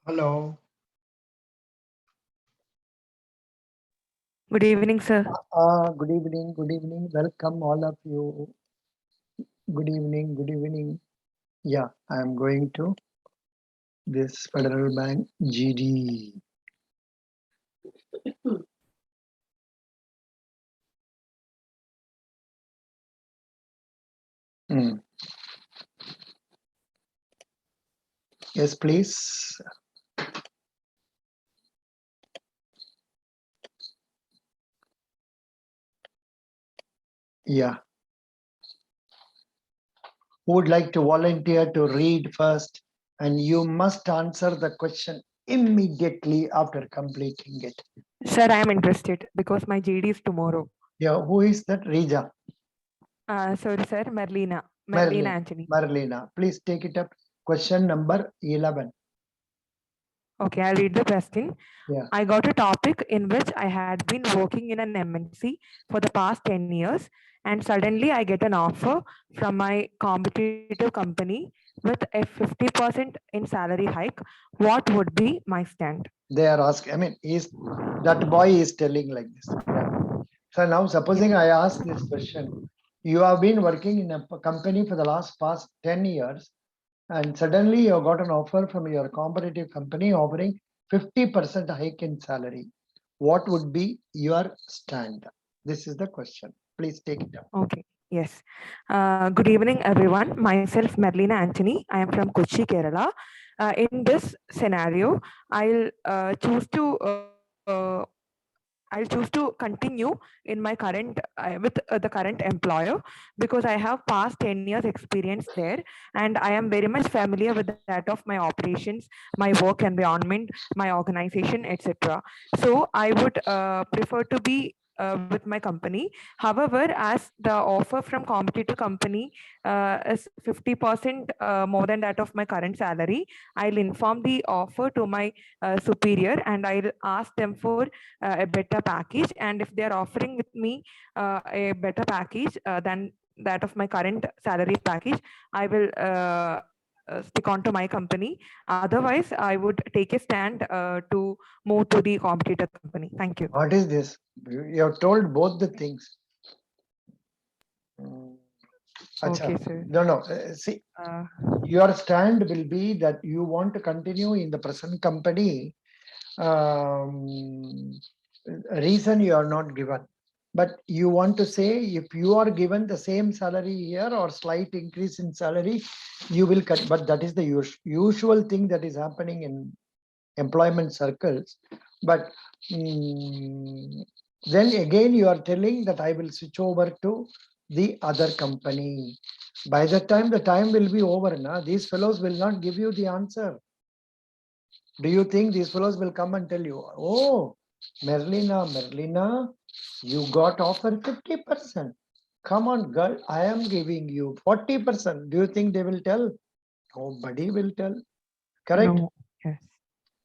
Hello. Good evening, sir. Good evening. Good evening. Welcome all of you. Good evening. Good evening. Yeah, I am going to this Federal Bank GD. Yes, please. Yeah. Who would like to volunteer to read first? And you must answer the question immediately after completing it. Sir, I am interested because my GD is tomorrow. Yeah, who is that? Rija. Sorry, sir. Merlina Marlene. Anthony. Marlena. Please take it up. Question number 11. Okay, I'll read the question. Yeah. I got a topic in which I had been working in an MNC for the past 10 years, and suddenly I get an offer from my competitive company with a 50% in salary hike. What would be my stand? They are asking, I mean, that boy is telling like this. Yeah. So now supposing I ask this question, you have been working in a company for the past 10 years, and suddenly you got an offer from your competitive company offering 50% hike in salary. What would be your stand? This is the question. Please take it up. Okay. Yes. Good evening, everyone. Myself, Merlina Anthony. I am from Kochi, Kerala. In this scenario, I'll choose to continue in my current with the current employer because I have past 10 years experience there, and I am very much familiar with that of my operations, my work environment, my organization, etc. So I would prefer to be with my company. However, as the offer from competitor company is 50% more than that of my current salary, I'll inform the offer to my superior and I'll ask them for a better package. And if they are offering with me a better package than that of my current salary package, I will stick on to my company. Otherwise, I would take a stand to move to the competitor company. Thank you. What is this? You have told both the things. Okay, sir. No. See, your stand will be that you want to continue in the present company. Reason you are not given, but you want to say if you are given the same salary here or slight increase in salary, you will cut. But that is the usual thing that is happening in employment circles. But then again you are telling that I will switch over to the other company. By the time will be over now, these fellows will not give you the answer. Do you think these fellows will come and tell you, oh, Merlina, you got offered 50%. Come on, girl, I am giving you 40%. Do you think they will tell? Nobody will tell. Correct? No. Yes.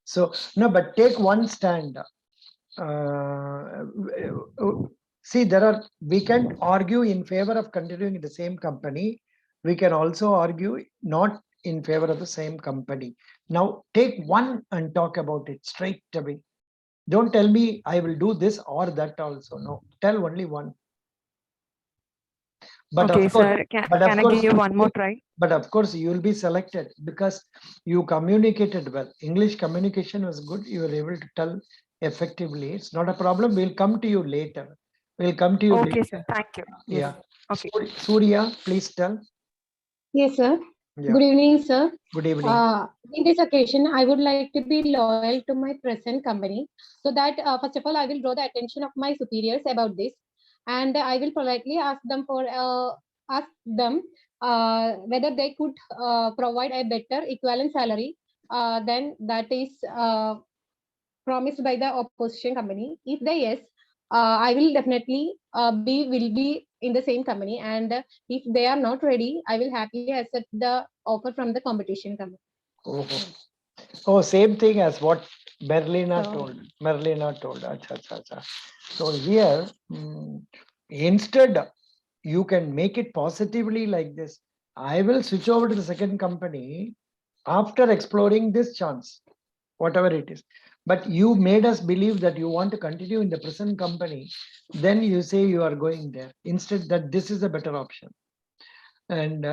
So, no, but take one stand. See, we can argue in favor of continuing in the same company. We can also argue not in favor of the same company. Now, take one and talk about it straight away. Don't tell me I will do this or that also. No, tell only one. But Okay, of course, sir. Can I give one more try? But of course, you will be selected because you communicated well. English communication was good. You were able to tell effectively. It's not a problem. We'll come to you later. We'll come to you Okay, later. sir. Thank you. Yes. Yeah. Okay. Surya, please tell. Yes, sir. Yeah. Good evening, sir. Good evening. In this occasion, I would like to be loyal to my present company. So that, first of all, I will draw the attention of my superiors about this, and I will politely ask them whether they could provide a better equivalent salary than that is promised by the opposition company. If they yes, I will definitely will be in the same company. And if they are not ready, I will happily accept the offer from the competition company. Oh, same thing as what Merlina told. Merlina told. Acha. So here, instead, you can make it positively like this. I will switch over to the second company after exploring this chance. whatever it is. But you made us believe that you want to continue in the present company. Then you say you are going there. Instead, that this is a better option. And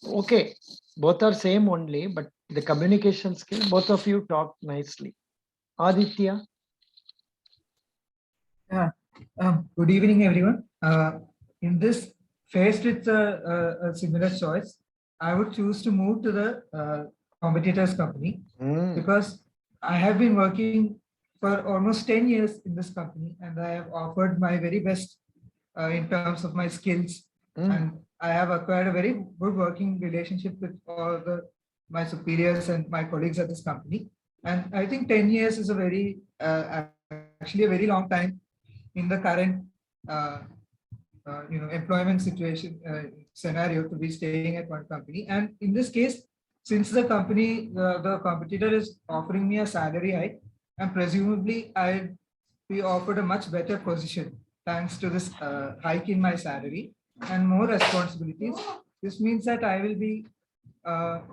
okay, both are same only, but the communication skill, both of you talk nicely. Aditya. Yeah. Good evening, everyone. In this, faced with a similar choice, I would choose to move to the competitor's company because I have been working for almost 10 years in this company, and I have offered my very best in terms of my skills, and I have acquired a very good working relationship with all my superiors and my colleagues at this company. And I think 10 years is a very actually a very long time in the current employment situation scenario to be staying at one company. And in this case, since the company, the competitor is offering me a salary hike, and presumably I'll be offered a much better position thanks to this hike in my salary and more responsibilities. This means that I will be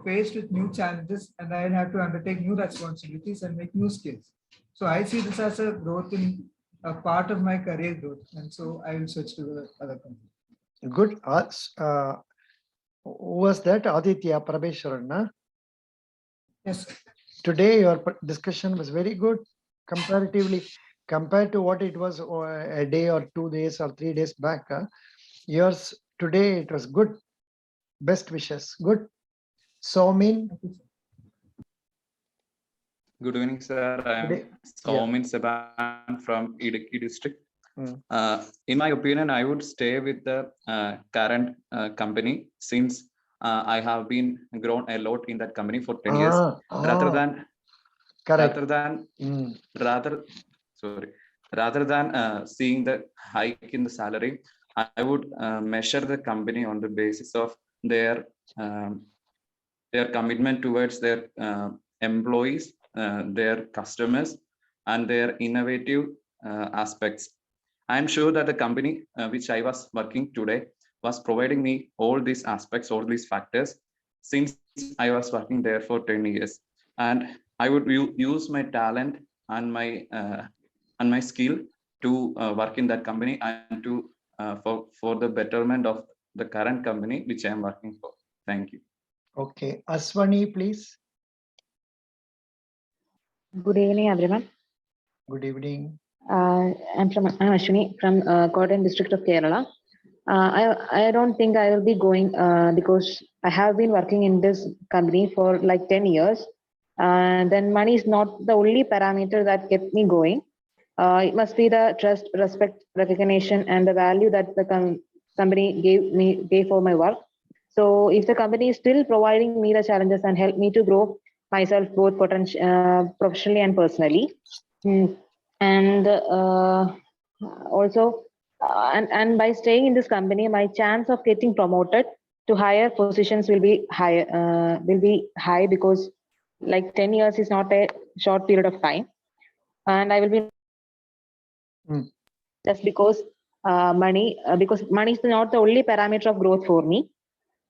faced with new challenges, and I'll have to undertake new responsibilities and make new skills. So I see this as a growth in a part of my career growth, and so I will switch to the other company. Good. Who was that? Aditya Prabheswaran, na? Yes. Today your discussion was very good comparatively compared to what it was a day or 2 days or 3 days back. Yours today, it was good. Best wishes. Good. Somin. Good evening, sir. I am Somin Seban from Idukki district. In my opinion, I would stay with the current company since I have been grown a lot in that company for 10 years. Rather than seeing the hike in the salary, I would measure the company on the basis of their commitment towards their employees, their customers, and their innovative aspects. I am sure that the company which I was working today was providing me all these aspects, all these factors, since I was working there for 10 years. And I would use my talent and my skill to work in that company and to for the betterment of the current company which I am working for. Thank you. Okay, Aswani, please. Good evening, everyone. Good evening. I'm Ashwini from Kottayam district of Kerala. I don't think I will be going because I have been working in this company for like 10 years. Then money is not the only parameter that kept me going. It must be the trust, respect, recognition, and the value that the company gave for my work. So if the company is still providing me the challenges and help me to grow myself both professionally and personally, and also and by staying in this company, my chance of getting promoted to higher positions will be high because like 10 years is not a short period of time, and I will be just because money is not the only parameter of growth for me.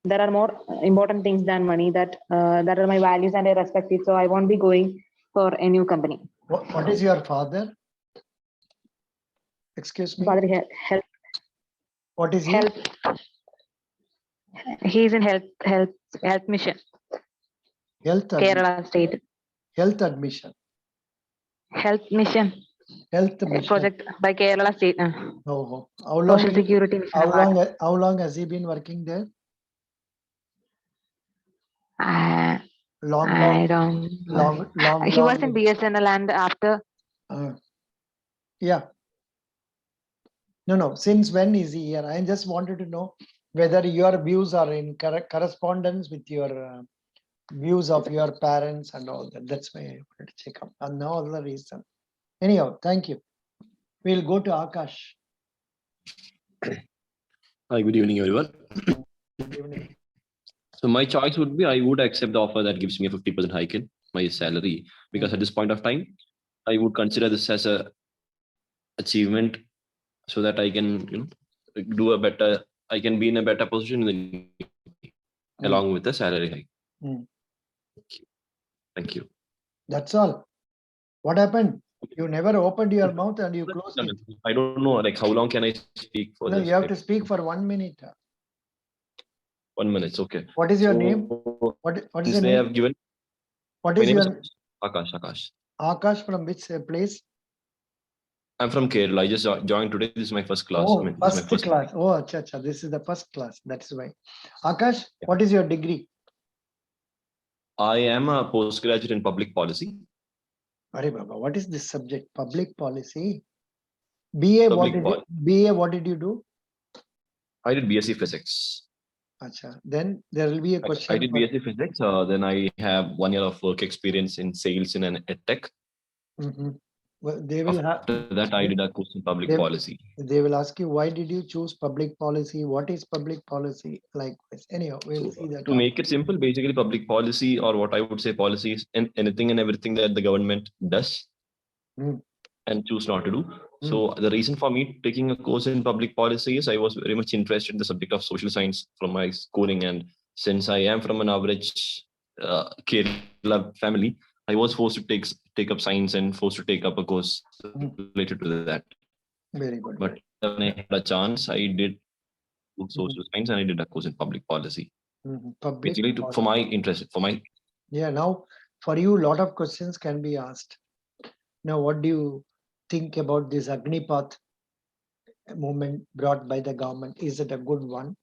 There are more important things than money that are my values and I respect it. So I won't be going for a new company. What is your father? Excuse me. Father, health. What is he? Health. He is in health mission. Health. Kerala state. Health admission. Health mission. Health mission. Project by Kerala state. Oh, how long? Social security mission. How long has he been working there? Long. He was in BSNL and after. Yeah. No. Since when is he here? I just wanted to know whether your views are in correspondence with your views of your parents and all that. That's why I wanted to check up. And no other reason. Anyhow, thank you. We'll go to Akash. Hi, good evening, everyone. Good evening. So my choice would be I would accept the offer that gives me a 50% hike in my salary, because at this point of time, I would consider this as a achievement so that I can do a better, I can be in a better position along with the salary hike. Mm. Thank you. That's all. What happened? You never opened your mouth and you closed it. I don't know, like how long can I speak for No, this? you have Like, to speak for 1 minute. 1 minute, okay. What is your name? So, What is since your they name? have given, What my is name is your Akash. Akash, from which place? I'm from Kerala. I just joined today. This is my first class. I Oh, mean, this is my first first class. Oh, acha, acha. This is the first class. That's why. Akash, Yeah. what is your degree? I am a postgraduate in public policy. Are Baba, what is this subject? Public policy. BA, Public policy. BA, what did you do? I did BSc Physics. Acha. Then there will be a question. I did BSc Physics. Then I have 1 year of work experience in sales in an edtech. Well, they will have. After that, I did a course in public policy. They will ask you, why did you choose public policy? What is public policy? Like this. Anyhow, we'll see that. To make it simple, basically public policy, or what I would say policy, is anything and everything that the government does and choose not to do. So the reason for me taking a course in public policy is I was very much interested in the subject of social science from my schooling. And since I am from an average Kerala family, I was forced to take up science and forced to take up a course related to that. Very good. But when I had a chance, I did social science and I did a course in public policy. Public Basically, for my interest, Yeah, now for you, a lot of questions can be asked. Now, what do you think about this Agnipath movement brought by the government? Is it a good one?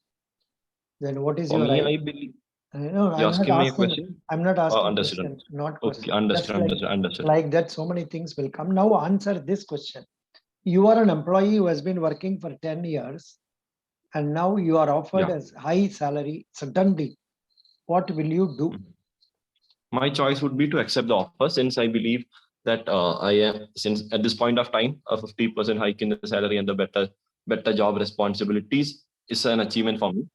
Then what is for your me, idea? I believe. No, You're asking me a question? I'm not asking Understood. question, not question. Okay, Just understood. like that, so many things will come. Now answer this question. You are an employee who has been working for 10 years and now you are offered a high salary suddenly. What will you do? My choice would be to accept the offer, since I believe that since at this point of time, a 50% hike in the salary and the better job responsibilities is an achievement for me.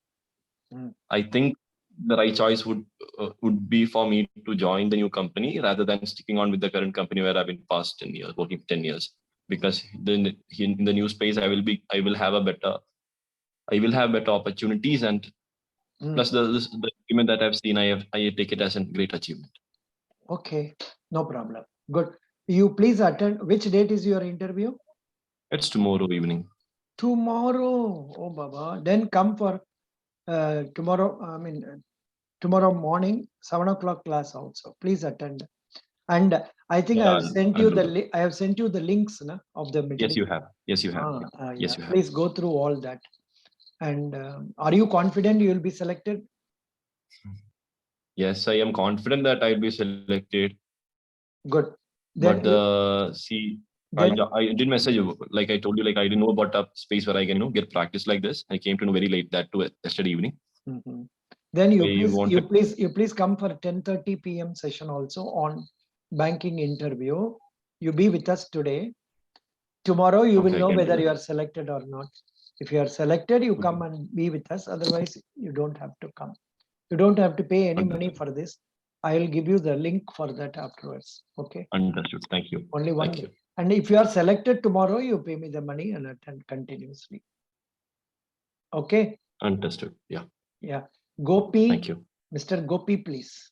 I think the right choice would be for me to join the new company rather than sticking on with the current company where I've been past 10 years, working 10 years. Because then in the new space, I will have better opportunities, and plus the achievement that I've seen, I take it as a great achievement. Okay, no problem. Good. You please attend. Which date is your interview? It's tomorrow evening. Tomorrow. Oh, Baba. Then come for tomorrow. Tomorrow morning, 7 o'clock class also. Please attend. And I think I have sent you the links of the meeting. Yes, you have. Yes, you have. Yes, you have. Please go through all that. And are you confident you will be selected? Yes, I am confident that I'll be selected. Good. Then I did message you, like I told you, like I didn't know about a space where I can get practice like this. I came to know very late that too yesterday evening. Then you please come for 10:30 p.m. session also on banking interview. You be with us today. Tomorrow you will know whether you are selected or not. If you are selected, you come and be with us. Otherwise, you don't have to come. You don't have to pay any money for this. I will give you the link for that afterwards. Okay. Understood. Thank you. Only one day. And if you are selected tomorrow, you pay me the money and attend continuously. Okay. Understood. Yeah. Yeah. Gopi. Thank you. Mr. Gopi, please.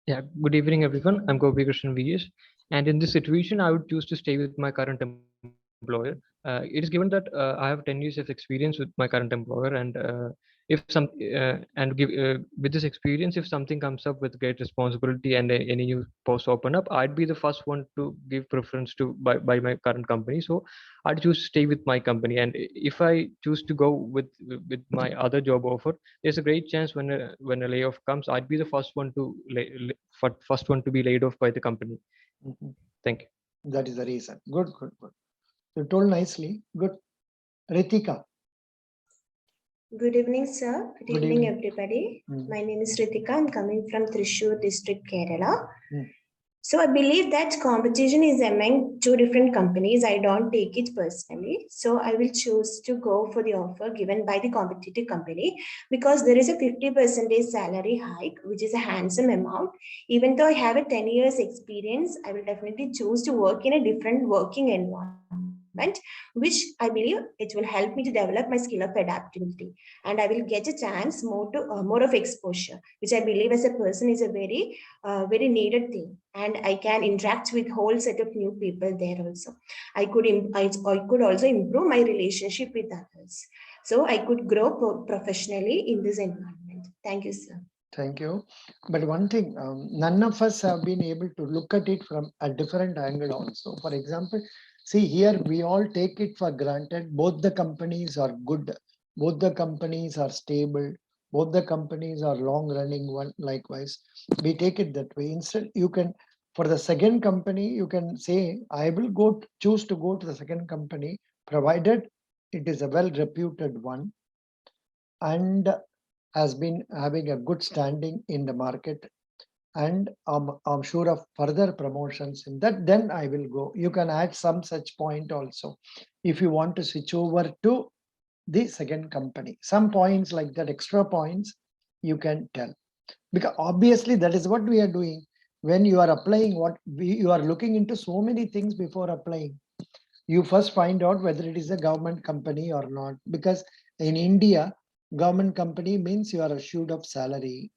Yeah. Good evening, everyone. I'm Gopi Krishnan VS. And in this situation, I would choose to stay with my current employer. It is given that I have 10 years of experience with my current employer, and with this experience, if something comes up with great responsibility and any new posts open up, I'd be the first one to give preference to by my current company. So I'd choose to stay with my company. And if I choose to go with my other job offer, there's a great chance when a layoff comes, I'd be the first one to be laid off by the company. Thank you. That is the reason. Good. You told nicely. Good. Ritika. Good evening, sir. Good evening, everybody. My name is Ritika. I'm coming from Thrissur district, Kerala. So I believe that competition is among two different companies. I don't take it personally. So I will choose to go for the offer given by the competitive company, because there is a 50% salary hike, which is a handsome amount. Even though I have a 10 years experience, I will definitely choose to work in a different working environment. environment, which I believe it will help me to develop my skill of adaptability, and I will get a chance more of exposure, which I believe as a person is a very needed thing, and I can interact with whole set of new people there also. I could also improve my relationship with others, so I could grow professionally in this environment. Thank you, sir. Thank you. But one thing, none of us have been able to look at it from a different angle also. For example, see here, we all take it for granted. Both the companies are good. Both the companies are stable. Both the companies are long running one likewise. We take it that way. Instead, you can, for the second company, you can say, I will choose to go to the second company, provided it is a well-reputed one and has been having a good standing in the market, and I'm sure of further promotions in that, then I will go. You can add some such point also if you want to switch over to the second company. Some points like that, extra points, you can tell, because obviously that is what we are doing. When you are applying, you are looking into so many things before applying. You first find out whether it is a government company or not, because in India, government company means you are assured of salary.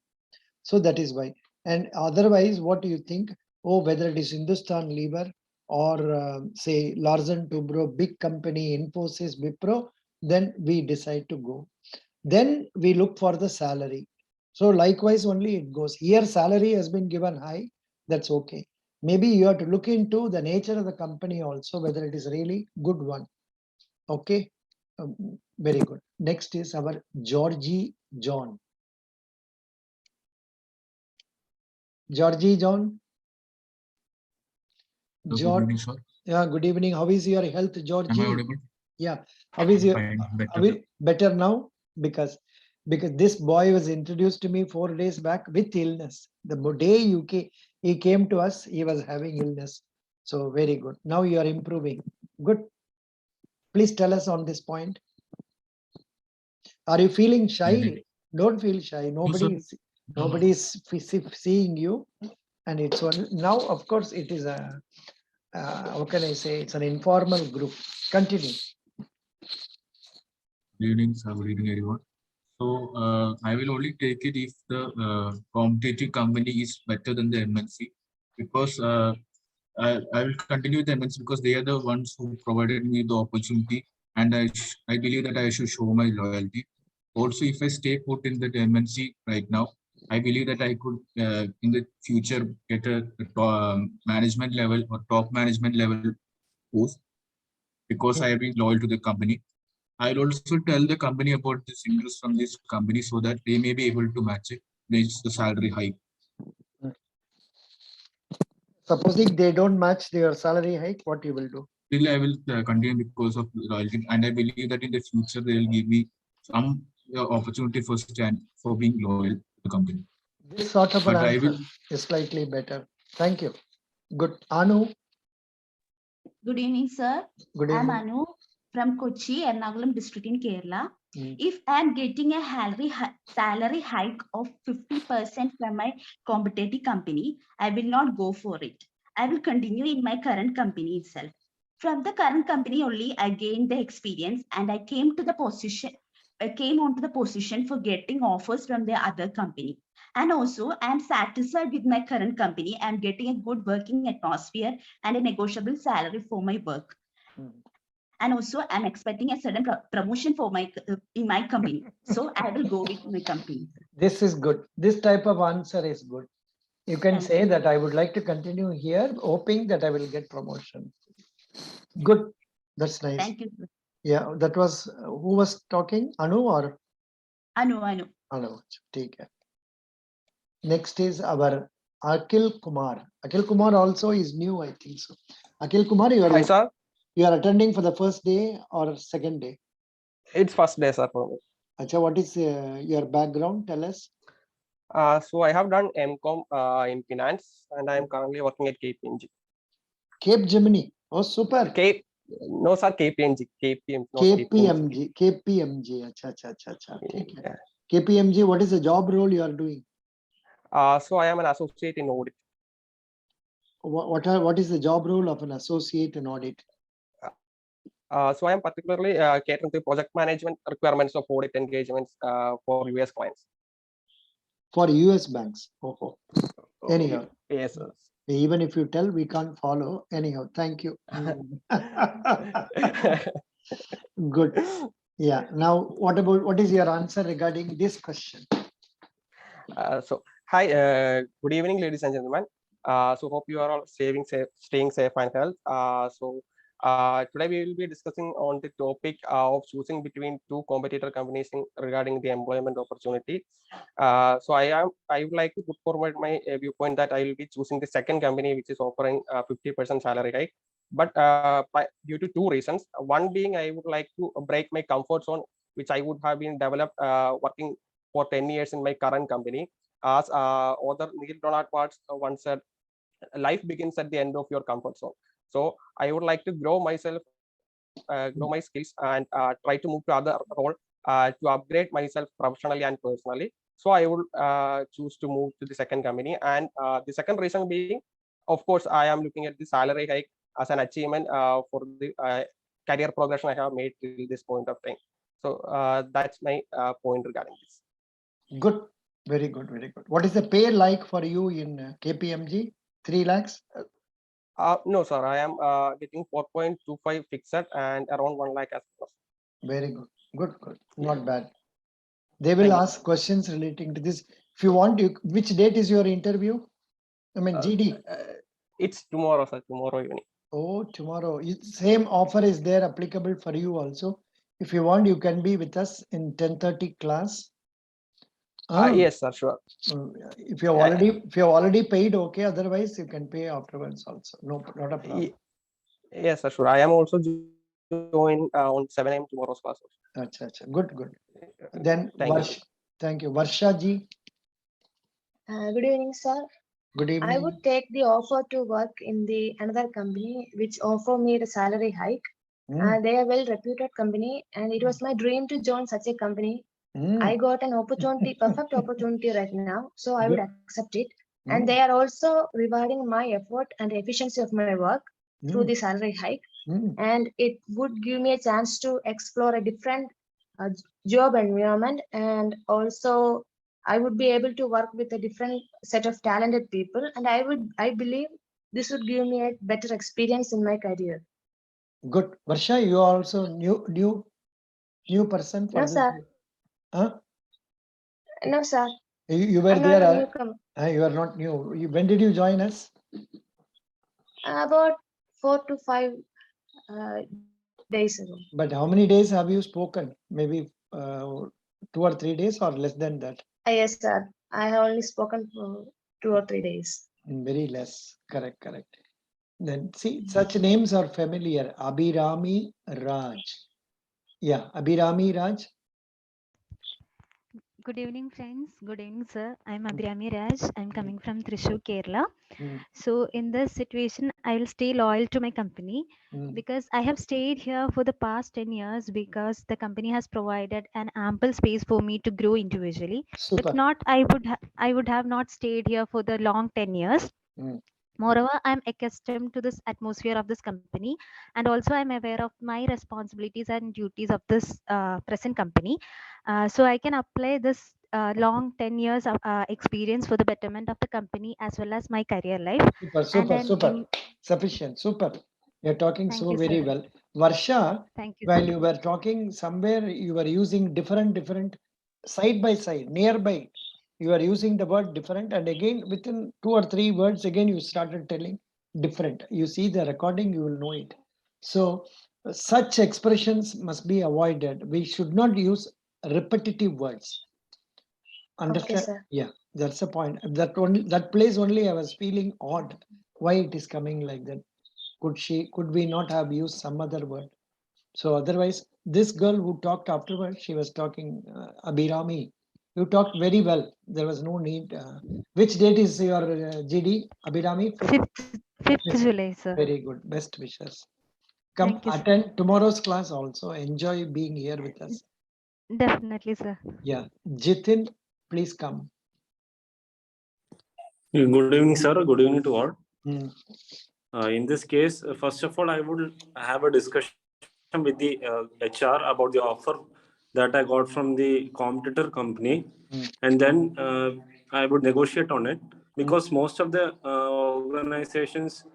So that is why. And otherwise, what do you think? Oh, whether it is Hindustan Lever or say Larsen Toubro, big company, Infosys, Wipro, then we decide to go. Then we look for the salary. So likewise only it goes. Here salary has been given high, that's okay. Maybe you have to look into the nature of the company also, whether it is really good one. Okay, very good. Next is our Georgie John. Georgie John. Good evening, sir. Yeah, good evening. How is your health, Georgie? Am I audible? Yeah. How is your? Fine, Are we better now? Because this boy was introduced to me 4 days back with illness. The day he came to us, he was having illness. So very good. Now you are improving. Good. Please tell us on this point. Are you feeling shy? Don't feel shy. Nobody is seeing you, and it's one now. Of course, it is a how can I say? It's an informal group. Continue. Good evening, sir. Good evening, everyone. So I will only take it if the competitive company is better than the MNC, because I will continue with the MNC because they are the ones who provided me the opportunity, and I believe that I should show my loyalty. Also, if I stay put in the MNC right now, I believe that I could in the future get a management level or top management level post, because I have been loyal to the company. I'll also tell the company about this interest from this company so that they may be able to match it, match the salary hike. Supposing they don't match their salary hike, what you will do? Still, I will continue because of loyalty, and I believe that in the future they will give me some opportunity for being loyal to the company. This sort of an answer is slightly better. Thank you. Good. Anu. Good evening, sir. Good evening. I'm Anu from Kochi, Ernakulam district in Kerala. If I'm getting a salary hike of 50% from my competitive company, I will not go for it. I will continue in my current company itself. From the current company only, I gained the experience and I came to the position. I came onto the position for getting offers from the other company. And also, I'm satisfied with my current company. I'm getting a good working atmosphere and a negotiable salary for my work. And also, I'm expecting a certain promotion for in my company. So I will go with my company. This is good. This type of answer is good. You can say that I would like to continue here, hoping that I will get promotion. Good. That's nice. Thank you. Yeah, that was who was talking? Anu or? Anu. Anu. Take care. Next is our Akil Kumar. Akil Kumar also is new, I think so. Akil Kumar, you are attending for the first day or second day? It's first day, sir. Acha, what is your background? Tell us. So I have done MCom in finance, and I am currently working at KPMG. Capgemini. Oh, super. No, sir, KPMG. KPMG. Acha. Yeah. KPMG, what is the job role you are doing? So I am an associate in audit. What is the job role of an associate in audit? So I am particularly catering to project management requirements of audit engagements for US clients. For US banks. Oh. Anyhow. Yes, sir. Even if you tell, we can't follow. Anyhow, thank you. Good. Yeah. Now, what is your answer regarding this question? Hi, good evening, ladies and gentlemen. So hope you are all staying safe and health. Today we will be discussing on the topic of choosing between two competitor companies regarding the employment opportunity. So I would like to put forward my viewpoint that I will be choosing the second company, which is offering 50% salary hike. But due to two reasons, one being I would like to break my comfort zone, which I would have been developed working for 10 years in my current company. As author Neil Donald Watts once said, life begins at the end of your comfort zone. So I would like to grow myself, grow my skills, and try to move to other role to upgrade myself professionally and personally. So I would choose to move to the second company. And the second reason being, of course, I am looking at the salary hike as an achievement for the career progression I have made till this point of time. So that's my point regarding this. Good. Very good. Very good. What is the pay like for you in KPMG? 3 lakhs? No, sir. I am getting 4.25 fixed and around 1 lakh as well. Very good. Good. Not bad. They will ask questions relating to this. If you want, which date is your interview? I mean, GD. It's tomorrow, sir. Tomorrow evening. Oh, tomorrow. Same offer is there applicable for you also. If you want, you can be with us in 10:30 class. Yes, sir. Sure. If you're already paid, okay. Otherwise, you can pay afterwards also. No, not a problem. Yes, sir. Sure. I am also join on 7 a.m. tomorrow's class. Achha. Good. Then thank you. Varsha ji. Good evening, sir. Good evening. I would take the offer to work in the another company which offer me the salary hike. They are well reputed company, and it was my dream to join such a company. I got an opportunity, perfect opportunity right now, so I would accept it. And they are also rewarding my effort and efficiency of my work through the salary hike. And it would give me a chance to explore a different job environment, and also I would be able to work with a different set of talented people, and I believe this would give me a better experience in my career. Good. Varsha, you are also new person for No, this? sir. Huh? No, sir. You were I'm there. not a newcomer. You are not new. When did you join us? About 4 to 5 days ago. But how many days have you spoken? Maybe 2 or 3 days or less than that? Yes, sir. I have only spoken for 2 or 3 days. Very less. Correct. Then see, such names are familiar. Abhirami Raj. Yeah, Abhirami Raj. Good evening, friends. Good evening, sir. I'm Abhirami Raj. I'm coming from Thrissur, Kerala. So in this situation, I will stay loyal to my company because I have stayed here for the past 10 years because the company has provided an ample space for me to grow individually. Super. If not, I would have not stayed here for the long 10 years. Moreover, I'm accustomed to this atmosphere of this company, and also I'm aware of my responsibilities and duties of this present company. So I can apply this long 10 years of experience for the betterment of the company as well as my career life. Super. Sufficient. Super. You're talking so very well. Varsha, while you were talking somewhere, you were using different side by side, nearby. You are using the word different, and again within 2 or 3 words, again you started telling different. You see the recording, you will know it. So such expressions must be avoided. We should not use repetitive words. Understand? Okay, sir. Yeah, that's the point. That place only I was feeling odd. Why it is coming like that? Could we not have used some other word? So otherwise, this girl who talked afterwards, she was talking Abhirami. You talked very well. There was no need. Which date is your GD, Abhirami? 5th July, sir. Very good. Best wishes. Come attend tomorrow's class also. Enjoy being here with us. Definitely, sir. Yeah. Jitin, please come. Good evening, sir. Good evening to all. In this case, first of all, I would have a discussion with the HR about the offer that I got from the competitor company, and then I would negotiate on it, because most of the organizations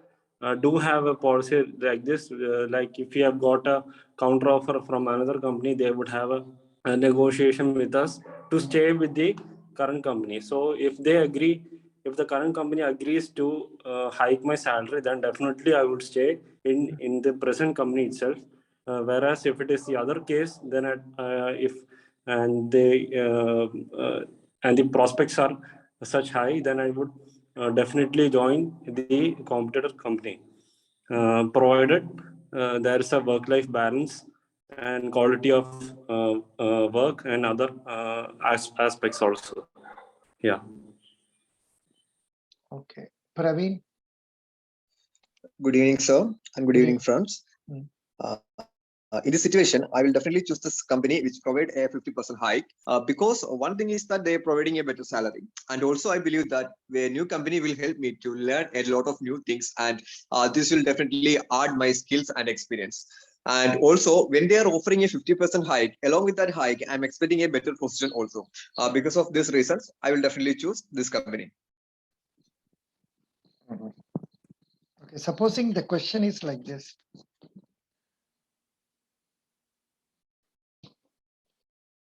do have a policy like this. Like if you have got a counter offer from another company, they would have a negotiation with us to stay with the current company. So if they agree, if the current company agrees to hike my salary, then definitely I would stay in the present company itself. Whereas if it is the other case, then if and they and the prospects are such high, then I would definitely join the competitor company, provided there is a work-life balance and quality of work and other aspects also. Yeah. Okay. Praveen? Good evening, sir, and good evening, friends. Mm. In this situation, I will definitely choose this company which provide a 50% hike, because one thing is that they are providing a better salary, and also I believe that a new company will help me to learn a lot of new things, and this will definitely add my skills and experience. And also, when they are offering a 50% hike, along with that hike, I'm expecting a better position also. Because of these reasons, I will definitely choose this company. Okay, supposing the question is like this.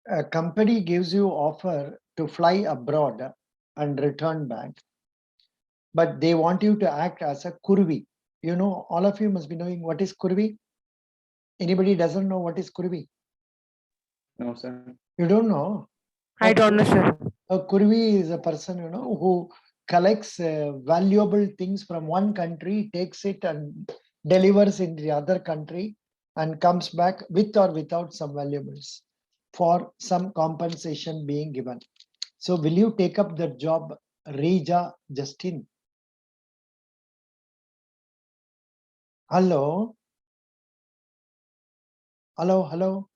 A company gives you offer to fly abroad and return back, but they want you to act as a kurvi. You know, all of you must be knowing what is kurvi. Anybody doesn't know what is kurvi? No, sir. You don't know? I don't know, sir. A kurvi is a person, you know, who collects valuable things from one country, takes it and delivers in the other country, and comes back with or without some valuables for some compensation being given. So will you take up that job, Reja Justin? Hello? Hello, hello?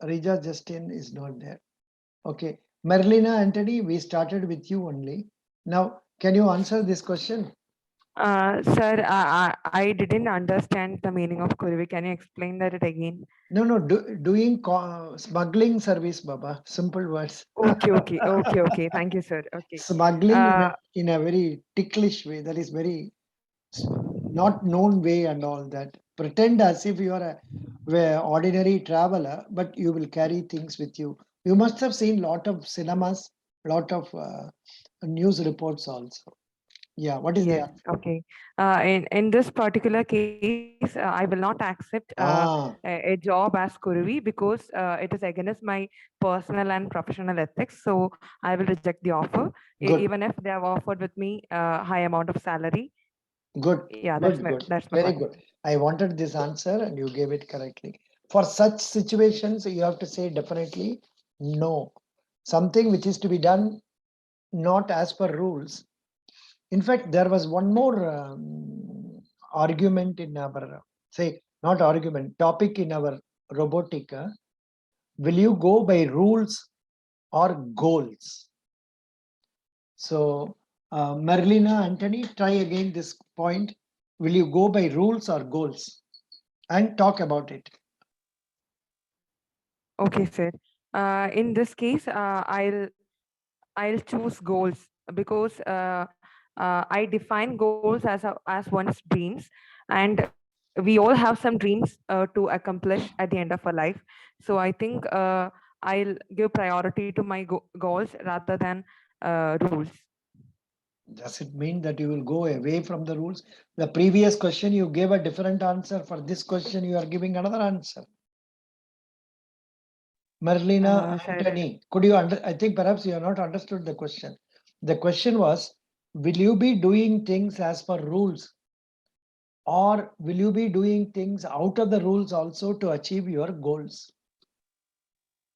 Reja Justin is not there. Okay. Merlina Anthony, we started with you only. Now, can you answer this question? Sir, I didn't understand the meaning of kurvi. Can you explain that it again? No, doing smuggling service, Baba. Simple words. Okay. Thank you, sir. Okay. Smuggling in a very ticklish way. That is very not known way and all that. Pretend as if you are a ordinary traveler, but you will carry things with you. You must have seen lot of cinemas, lot of news reports also. Yeah, what is the answer? Okay. In this particular case, I will not accept a job as kurvi because it is against my personal and professional ethics. So I will reject the offer, even if they have offered with me a high amount of salary. Good. Yeah, good. that's my Very point. good. I wanted this answer and you gave it correctly. For such situations, you have to say definitely no. Something which is to be done not as per rules. In fact, there was one more argument in our, not argument, topic in our robotic. Will you go by rules or goals? So, Merlina, Anthony, try again this point. Will you go by rules or goals? And talk about it. Okay, sir. In this case, I'll choose goals because I define goals as one's dreams, and we all have some dreams to accomplish at the end of our life. So I think I'll give priority to my goals rather than rules. Does it mean that you will go away from the rules? The previous question you gave a different answer. For this question, you are giving another answer. Merlina Anthony, could you I think perhaps you have not understood the question. The question was, will you be doing things as per rules? Or will you be doing things out of the rules also to achieve your goals?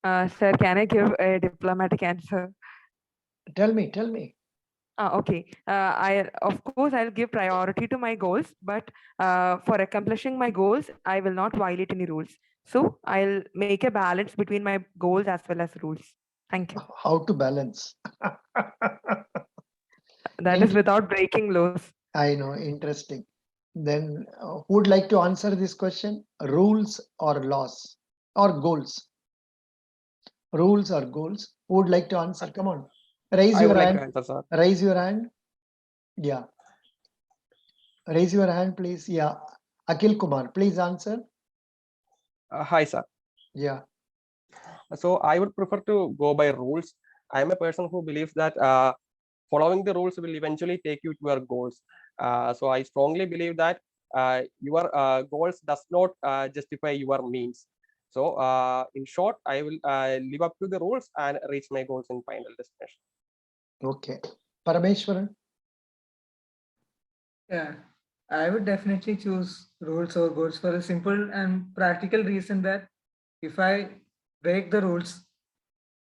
Sir, can I give a diplomatic answer? Tell me. Okay. Of course I'll give priority to my goals, but for accomplishing my goals, I will not violate any rules. So I'll make a balance between my goals as well as rules. Thank you. How to balance? That is without breaking laws. I know, interesting. Then who would like to answer this question? Rules or laws or goals? Rules or goals? Who would like to answer? Come on. Raise I your would like hand. to answer, sir. Raise your hand. Yeah. Raise your hand, please. Yeah. Akhil Kumar, please answer. Hi, sir. Yeah. So I would prefer to go by rules. I am a person who believes that following the rules will eventually take you to your goals. So I strongly believe that your goals does not justify your means. So in short, I will live up to the rules and reach my goals in final destination. Okay. Parameshwaran. Yeah, I would definitely choose rules over goals for a simple and practical reason that if I break the rules,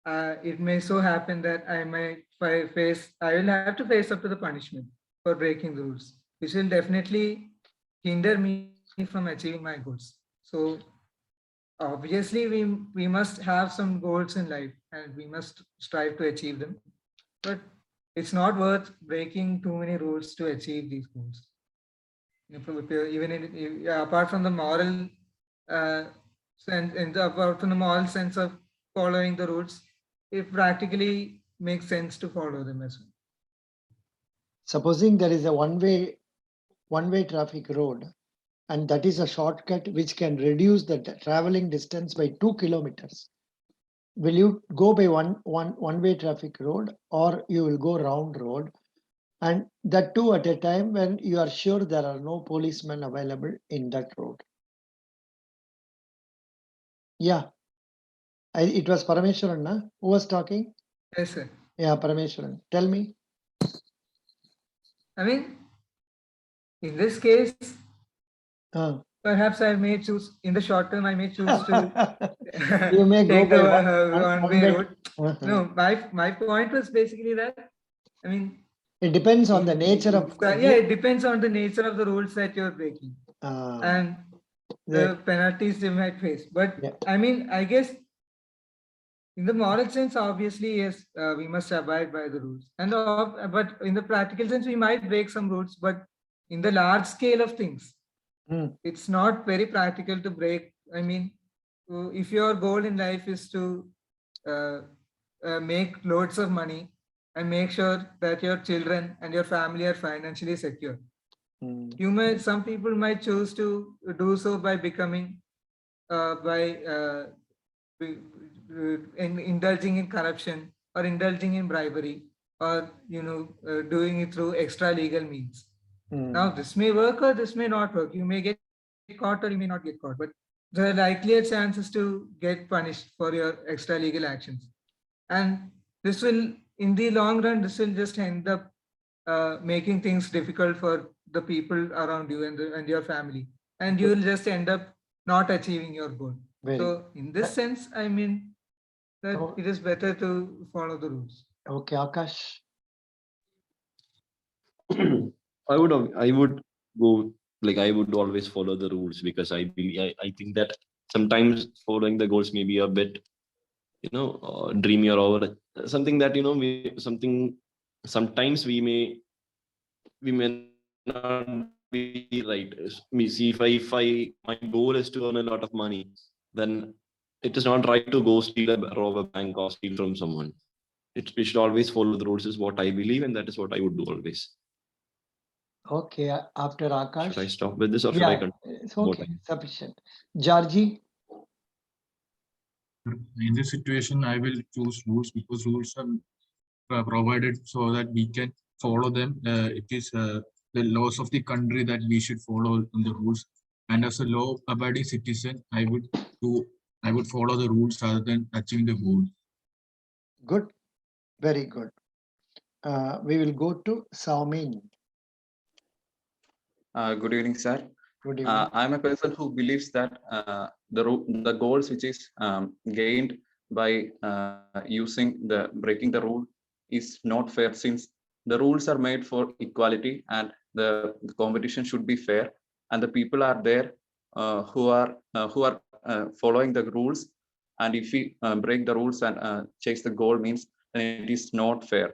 it may so happen that I will have to face up to the punishment for breaking the rules, which will definitely hinder me from achieving my goals. So obviously we must have some goals in life and we must strive to achieve them, but it's not worth breaking too many rules to achieve these goals. Even apart from the moral sense, and apart from the moral sense of following the rules, it practically makes sense to follow them as well. Supposing there is a one-way traffic road, and that is a shortcut which can reduce the traveling distance by 2 kilometers. Will you go by one-way traffic road, or you will go round road, and that too at a time when you are sure there are no policemen available in that road? Yeah. It was Parameshwaran, na? Who was talking? Yes, sir. Yeah, Parameshwaran. Tell me. I mean, in this case, perhaps I may choose, in the short term, I may choose to You may go take the by one-way road. No, my point was basically that, I mean, it depends on the nature of. Yeah, it depends on the nature of the rules that you're breaking and the penalties you might face. But I mean, I guess in the moral sense, obviously, yes, we must abide by the rules. But in the practical sense, we might break some rules. But in the large scale of things, it's not very practical to break. I mean, if your goal in life is to make loads of money and make sure that your children and your family are financially secure, some people might choose to do so by becoming indulging in corruption or indulging in bribery, or doing it through extra legal means. Now this may work or this may not work. You may get caught or you may not get caught, but there are likelier chances to get punished for your extra legal actions. And this will, in the long run, this will just end up making things difficult for the people around you and your family, and you will just end up not achieving your goal. So in this sense, I mean that it is better to follow the rules. Okay, Akash. I would go, like, I would always follow the rules, because I think that sometimes following the goals may be a bit, dreamy or over something that, sometimes we may not be right. Me see, if my goal is to earn a lot of money, then it is not right to go rob a bank or steal from someone. We should always follow the rules, is what I believe, and that is what I would do always. Okay, after Akash. Should I stop with this or should I continue? It's okay, sufficient. Georgie? In this situation, I will choose rules because rules are provided so that we can follow them. It is the laws of the country that we should follow in the rules. And as a law-abiding citizen, I would follow the rules rather than achieving the goal. Good, very good. We will go to Saumin. Good evening, sir. Good evening. I'm a person who believes that the goals which is gained by breaking the rule is not fair, since the rules are made for equality and the competition should be fair, and the people are there who are following the rules, and if we break the rules and chase the goal, means then it is not fair.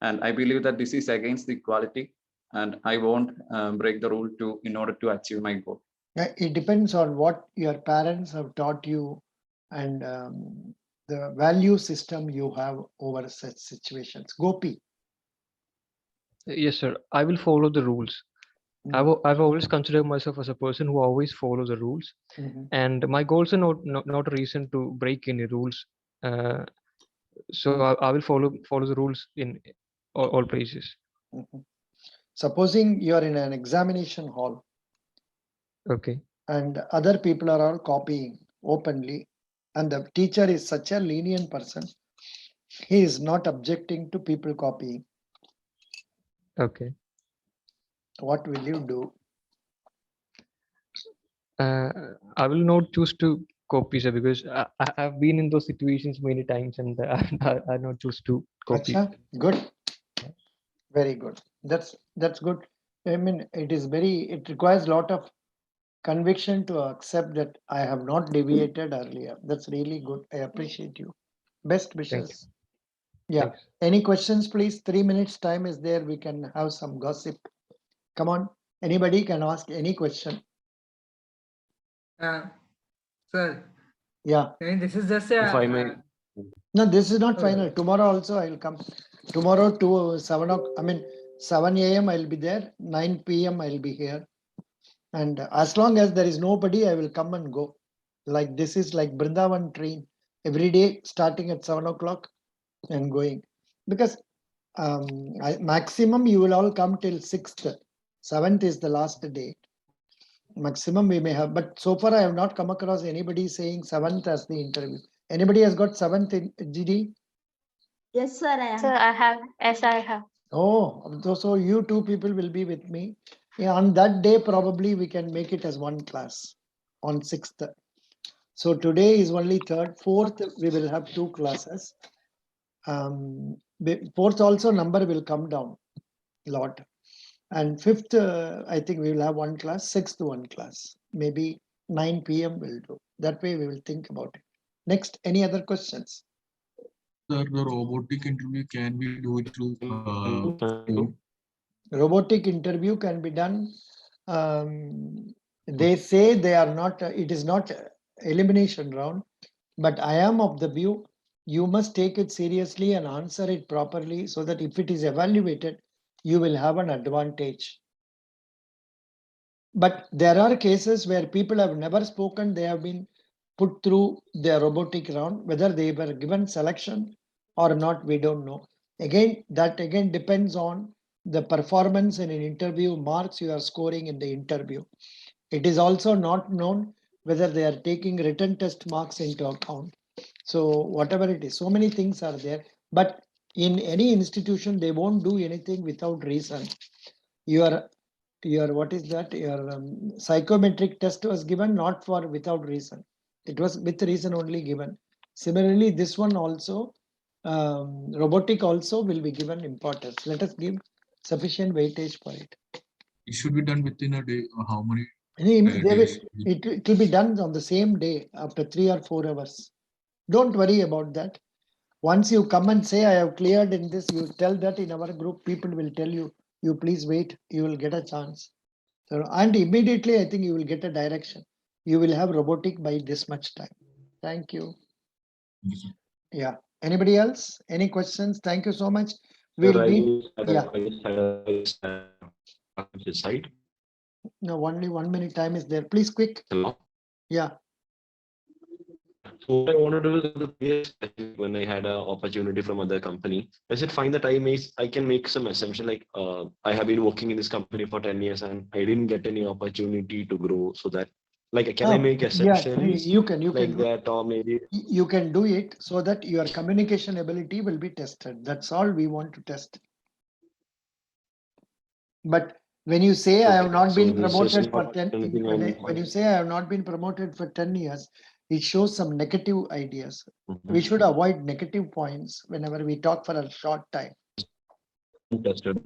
And I believe that this is against the equality, and I won't break the rule in order to achieve my goal. It depends on what your parents have taught you and the value system you have over such situations. Gopi. Yes, sir. I will follow the rules. I've always considered myself as a person who always follows the rules, and my goals are not a reason to break any rules. So I will follow the rules in all places. Supposing you are in an examination hall. Okay. And other people are all copying openly, and the teacher is such a lenient person. He is not objecting to people copying. Okay. What will you do? I will not choose to copy, sir, because I have been in those situations many times, and I not choose to copy. Achha, good. Very good. That's good. I mean, it requires a lot of conviction to accept that I have not deviated earlier. That's really good. I appreciate you. Best wishes. Yeah. Thanks. Any questions, please? 3 minutes time is there. We can have some gossip. Come on. Anybody can ask any question. Sir. Yeah. And this is just If I may. No, this is not final. Tomorrow also I will come. Tomorrow to 7 o'clock. I mean 7 a.m. I will be there. 9 p.m. I will be here. And as long as there is nobody, I will come and go. Like this is like Brindavan train. Every day starting at 7 o'clock and going. Because maximum you will all come till 6th. 7th is the last day. Maximum we may have, but so far I have not come across anybody saying 7th as the interview. Anybody has got 7th in GD? Yes, sir, I am. Sir, I have. Yes, I have. Oh, so you two people will be with me. Yeah, on that day, probably we can make it as one class on 6th. So today is only 3rd. 4th, we will have 2 classes. 4th also number will come down a lot. And 5th, I think we will have 1 class. 6th, 1 class. Maybe 9 p.m. will do. That way we will think about it. Next, any other questions? Sir, the robotic interview, can we do it through Zoom? Robotic interview can be done. They say they are not, it is not elimination round, but I am of the view you must take it seriously and answer it properly so that if it is evaluated, you will have an advantage. But there are cases where people have never spoken, they have been put through their robotic round, whether they were given selection or not, we don't know. That depends on the performance in an interview, marks you are scoring in the interview. It is also not known whether they are taking written test marks into account. So whatever it is, so many things are there. But in any institution, they won't do anything without reason. Your what is that? Your psychometric test was given not for without reason. It was with reason only given. Similarly, this one also, robotic also will be given importance. Let us give sufficient weightage for it. It should be done within a day. Or how many days? days? It will be done on the same day after 3 or 4 hours. Don't worry about that. Once you come and say, I have cleared in this, you tell that in our group, people will tell you, you please wait, you will get a chance. So, and immediately, I think you will get a direction. You will have robotic by this much time. Thank you. Yeah. Anybody else? Any questions? Thank you so much. We'll meet. Yeah. No, only 1 minute time is there. Please quick. Hello. Yeah. So what I wanted to do is the previous when I had an opportunity from other company, I said fine that I can make some assumption like I have been working in this company for 10 years and I didn't get any opportunity to grow. So that like can I make assumptions? Yeah, you can like that or maybe you can do it so that your communication ability will be tested. That's all we want to test. But when you say I have not been promoted for 10, when you say I have not been promoted for 10 years, it shows some negative ideas. We should avoid negative points whenever we talk for a short time. tested.